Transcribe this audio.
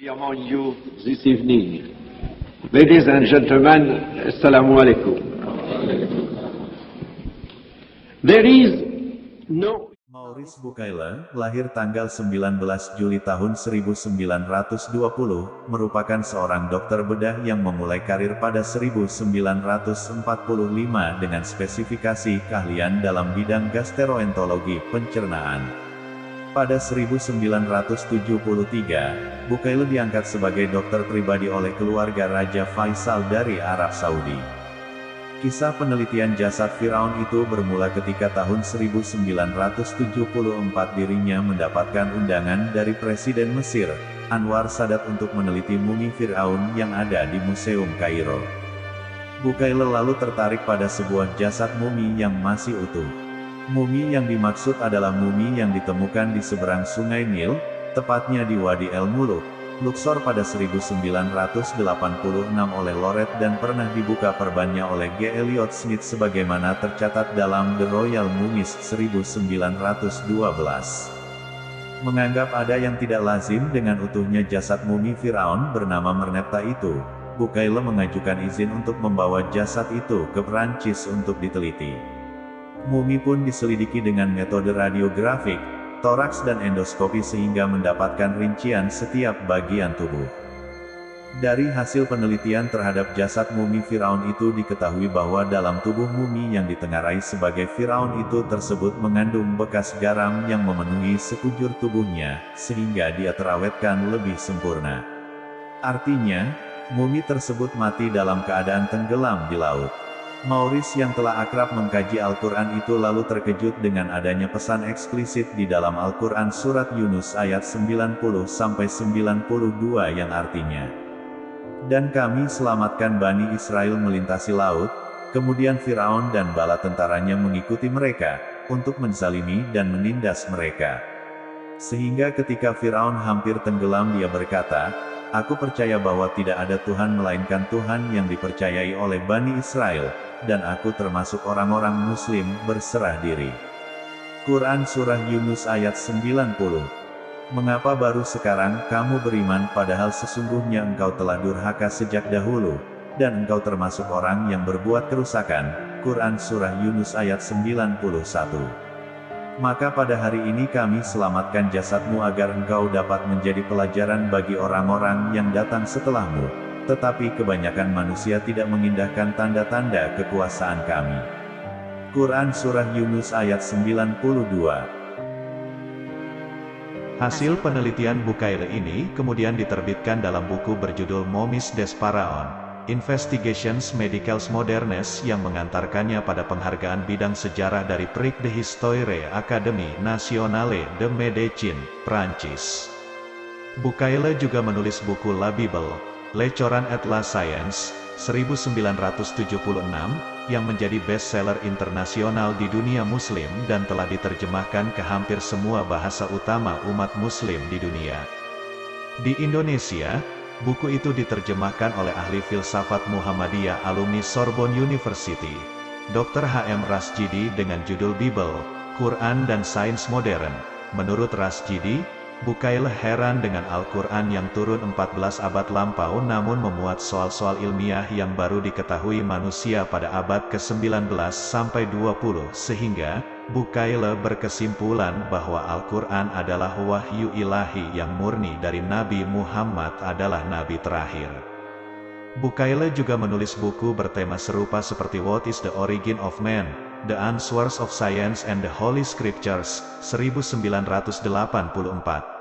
Among you this evening. Ladies and gentlemen, Assalamu alaikum. There is no... Maurice Bucaille, lahir tanggal 19 Juli tahun 1920, merupakan seorang dokter bedah yang memulai karir pada 1945 dengan spesifikasi keahlian dalam bidang gastroenterologi pencernaan. Pada 1973, Bucaille diangkat sebagai dokter pribadi oleh keluarga Raja Faisal dari Arab Saudi. Kisah penelitian jasad Firaun itu bermula ketika tahun 1974 dirinya mendapatkan undangan dari Presiden Mesir, Anwar Sadat untuk meneliti mumi Firaun yang ada di Museum Kairo. Bucaille lalu tertarik pada sebuah jasad mumi yang masih utuh. Mumi yang dimaksud adalah mumi yang ditemukan di seberang Sungai Nil, tepatnya di Wadi El Muluk, Luxor pada 1986 oleh Loret dan pernah dibuka perbannya oleh G. Elliot Smith sebagaimana tercatat dalam The Royal Mummies 1912. Menganggap ada yang tidak lazim dengan utuhnya jasad mumi Firaun bernama Merneptah itu, Bucaille mengajukan izin untuk membawa jasad itu ke Prancis untuk diteliti. Mumi pun diselidiki dengan metode radiografik, toraks dan endoskopi sehingga mendapatkan rincian setiap bagian tubuh. Dari hasil penelitian terhadap jasad mumi Firaun itu diketahui bahwa dalam tubuh mumi yang ditengarai sebagai Firaun itu tersebut mengandung bekas garam yang memenuhi sekujur tubuhnya, sehingga dia terawetkan lebih sempurna. Artinya, mumi tersebut mati dalam keadaan tenggelam di laut. Maurice yang telah akrab mengkaji Al-Quran itu lalu terkejut dengan adanya pesan eksplisit di dalam Al-Quran surat Yunus ayat 90-92 yang artinya, "Dan kami selamatkan Bani Israel melintasi laut, kemudian Firaun dan bala tentaranya mengikuti mereka, untuk menzalimi dan menindas mereka. Sehingga ketika Firaun hampir tenggelam dia berkata, Aku percaya bahwa tidak ada Tuhan melainkan Tuhan yang dipercayai oleh Bani Israel, dan aku termasuk orang-orang Muslim berserah diri." Quran Surah Yunus ayat 90. "Mengapa baru sekarang kamu beriman padahal sesungguhnya engkau telah durhaka sejak dahulu, dan engkau termasuk orang yang berbuat kerusakan." Quran Surah Yunus ayat 91. "Maka pada hari ini kami selamatkan jasadmu agar engkau dapat menjadi pelajaran bagi orang-orang yang datang setelahmu, tetapi kebanyakan manusia tidak mengindahkan tanda-tanda kekuasaan kami." Quran Surah Yunus ayat 92. Hasil penelitian Bucaille ini kemudian diterbitkan dalam buku berjudul Momies des Pharaons, Investigations Medicales Modernes yang mengantarkannya pada penghargaan bidang sejarah dari Prix de Histoire Académie Nationale de Médecine, Prancis. Bucaille juga menulis buku La Bible, L'Coran et la Science, 1976, yang menjadi bestseller internasional di dunia muslim dan telah diterjemahkan ke hampir semua bahasa utama umat muslim di dunia. Di Indonesia, buku itu diterjemahkan oleh ahli filsafat Muhammadiyah alumni Sorbonne University, Dr. H.M. Rasjidi dengan judul Bible, Quran dan Sains Modern. Menurut Rasjidi, Bucaille heran dengan Al-Quran yang turun 14 abad lampau namun memuat soal-soal ilmiah yang baru diketahui manusia pada abad ke-19 sampai 20 sehingga Bucaille berkesimpulan bahwa Al-Quran adalah wahyu ilahi yang murni dari Nabi Muhammad adalah Nabi terakhir. Bucaille juga menulis buku bertema serupa seperti What is the Origin of Man? The Answers of Science and the Holy Scriptures, 1984.